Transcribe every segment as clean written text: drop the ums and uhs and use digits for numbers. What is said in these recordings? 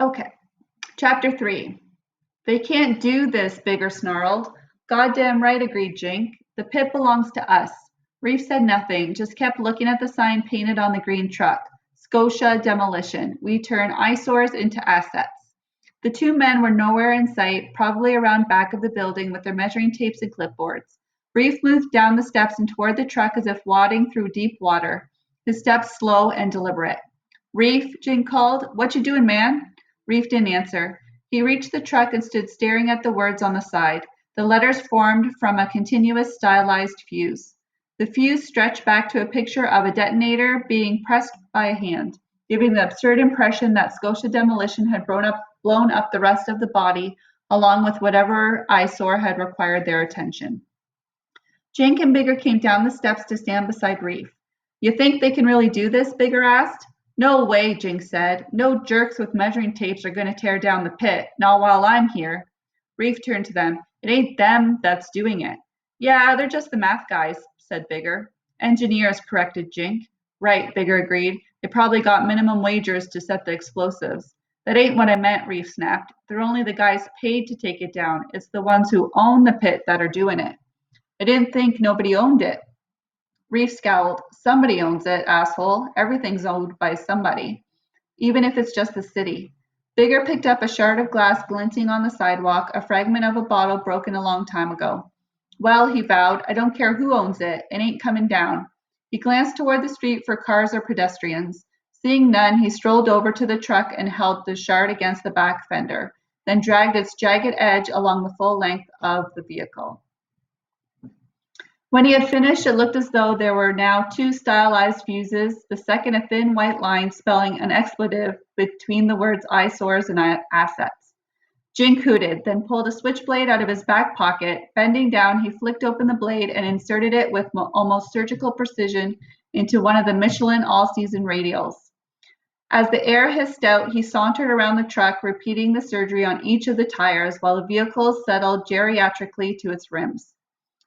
Okay, Chapter 3. They can't do this, Bigger snarled. Goddamn right, agreed Jink. The pit belongs to us. Reef said nothing, just kept looking at the sign painted on the green truck. Scotia Demolition. We turn eyesores into assets. The two men were nowhere in sight, probably around back of the building with their measuring tapes and clipboards. Reef moved down the steps and toward the truck as if wading through deep water, his steps slow and deliberate. Reef, Jink called. What you doing, man? Reef didn't answer. He reached the truck and stood staring at the words on the side. The letters formed from a continuous stylized fuse. The fuse stretched back to a picture of a detonator being pressed by a hand, giving the absurd impression that Scotia Demolition had blown up the rest of the body, along with whatever eyesore had required their attention. Jink and Bigger came down the steps to stand beside Reef. You think they can really do this? Bigger asked. No way, Jink said. No jerks with measuring tapes are going to tear down the pit, not while I'm here. Reef turned to them. It ain't them that's doing it. Yeah, they're just the math guys, said Bigger. Engineers, corrected Jink. Right, Bigger agreed. They probably got minimum wagers to set the explosives. That ain't what I meant, Reef snapped. They're only the guys paid to take it down. It's the ones who own the pit that are doing it. I didn't think nobody owned it. Reef scowled. Somebody owns it, asshole. Everything's owned by somebody, even if it's just the city. Bigger picked up a shard of glass glinting on the sidewalk, a fragment of a bottle broken a long time ago. Well, he vowed, I don't care who owns it. It ain't coming down. He glanced toward the street for cars or pedestrians. Seeing none, he strolled over to the truck and held the shard against the back fender, then dragged its jagged edge along the full length of the vehicle. When he had finished, it looked as though there were now two stylized fuses, the second a thin white line spelling an expletive between the words eyesores and assets. Jink hooted, then pulled a switchblade out of his back pocket. Bending down, he flicked open the blade and inserted it with almost surgical precision into one of the Michelin all-season radials. As the air hissed out, he sauntered around the truck, repeating the surgery on each of the tires while the vehicle settled geriatrically to its rims.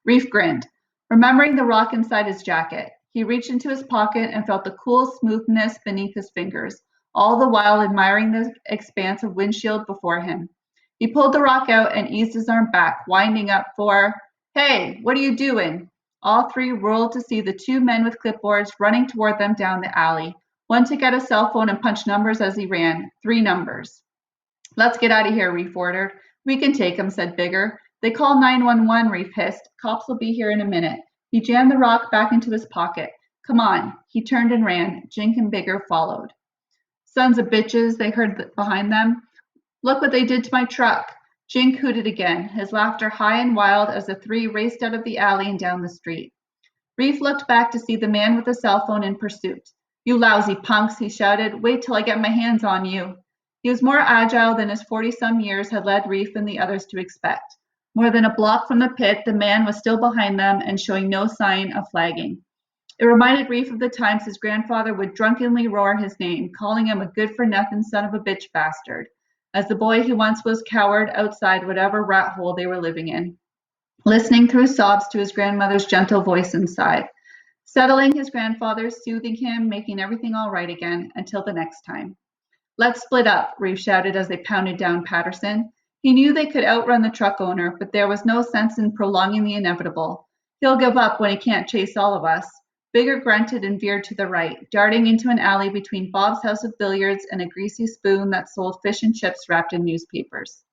Reef grinned, remembering the rock inside his jacket. He reached into his pocket and felt the cool smoothness beneath his fingers, all the while admiring the expanse of windshield before him. He pulled the rock out and eased his arm back, winding up for, Hey, what are you doing? All three rolled to see the two men with clipboards running toward them down the alley. One took out a cell phone and punched numbers as he ran, 3 numbers. Let's get out of here, Reef ordered. We can take him, said Bigger. They call 911, Reef hissed. Cops will be here in a minute. He jammed the rock back into his pocket. Come on. He turned and ran. Jink and Bigger followed. Sons of bitches, they heard behind them. Look what they did to my truck. Jink hooted again, his laughter high and wild as the three raced out of the alley and down the street. Reef looked back to see the man with the cell phone in pursuit. You lousy punks, he shouted. Wait till I get my hands on you. He was more agile than his 40-some years had led Reef and the others to expect. More than a block from the pit, the man was still behind them and showing no sign of flagging. It reminded Reef of the times his grandfather would drunkenly roar his name, calling him a good-for-nothing son of a bitch bastard, as the boy he once was cowered outside whatever rat hole they were living in, listening through sobs to his grandmother's gentle voice inside. Settling his grandfather, soothing him, making everything all right again, until the next time. Let's split up, Reef shouted as they pounded down Patterson. He knew they could outrun the truck owner, but there was no sense in prolonging the inevitable. He'll give up when he can't chase all of us. Bigger grunted and veered to the right, darting into an alley between Bob's house of billiards and a greasy spoon that sold fish and chips wrapped in newspapers.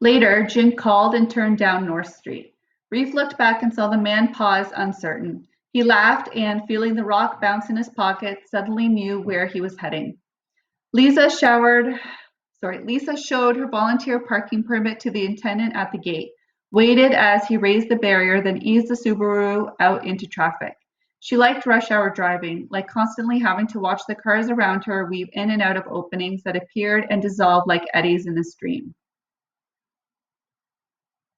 Later, Jink called and turned down North Street. Reef looked back and saw the man pause, uncertain. He laughed and, feeling the rock bounce in his pocket, suddenly knew where he was heading. Lisa showed her volunteer parking permit to the attendant at the gate, waited as he raised the barrier, then eased the Subaru out into traffic. She liked rush hour driving, like constantly having to watch the cars around her weave in and out of openings that appeared and dissolved like eddies in a stream.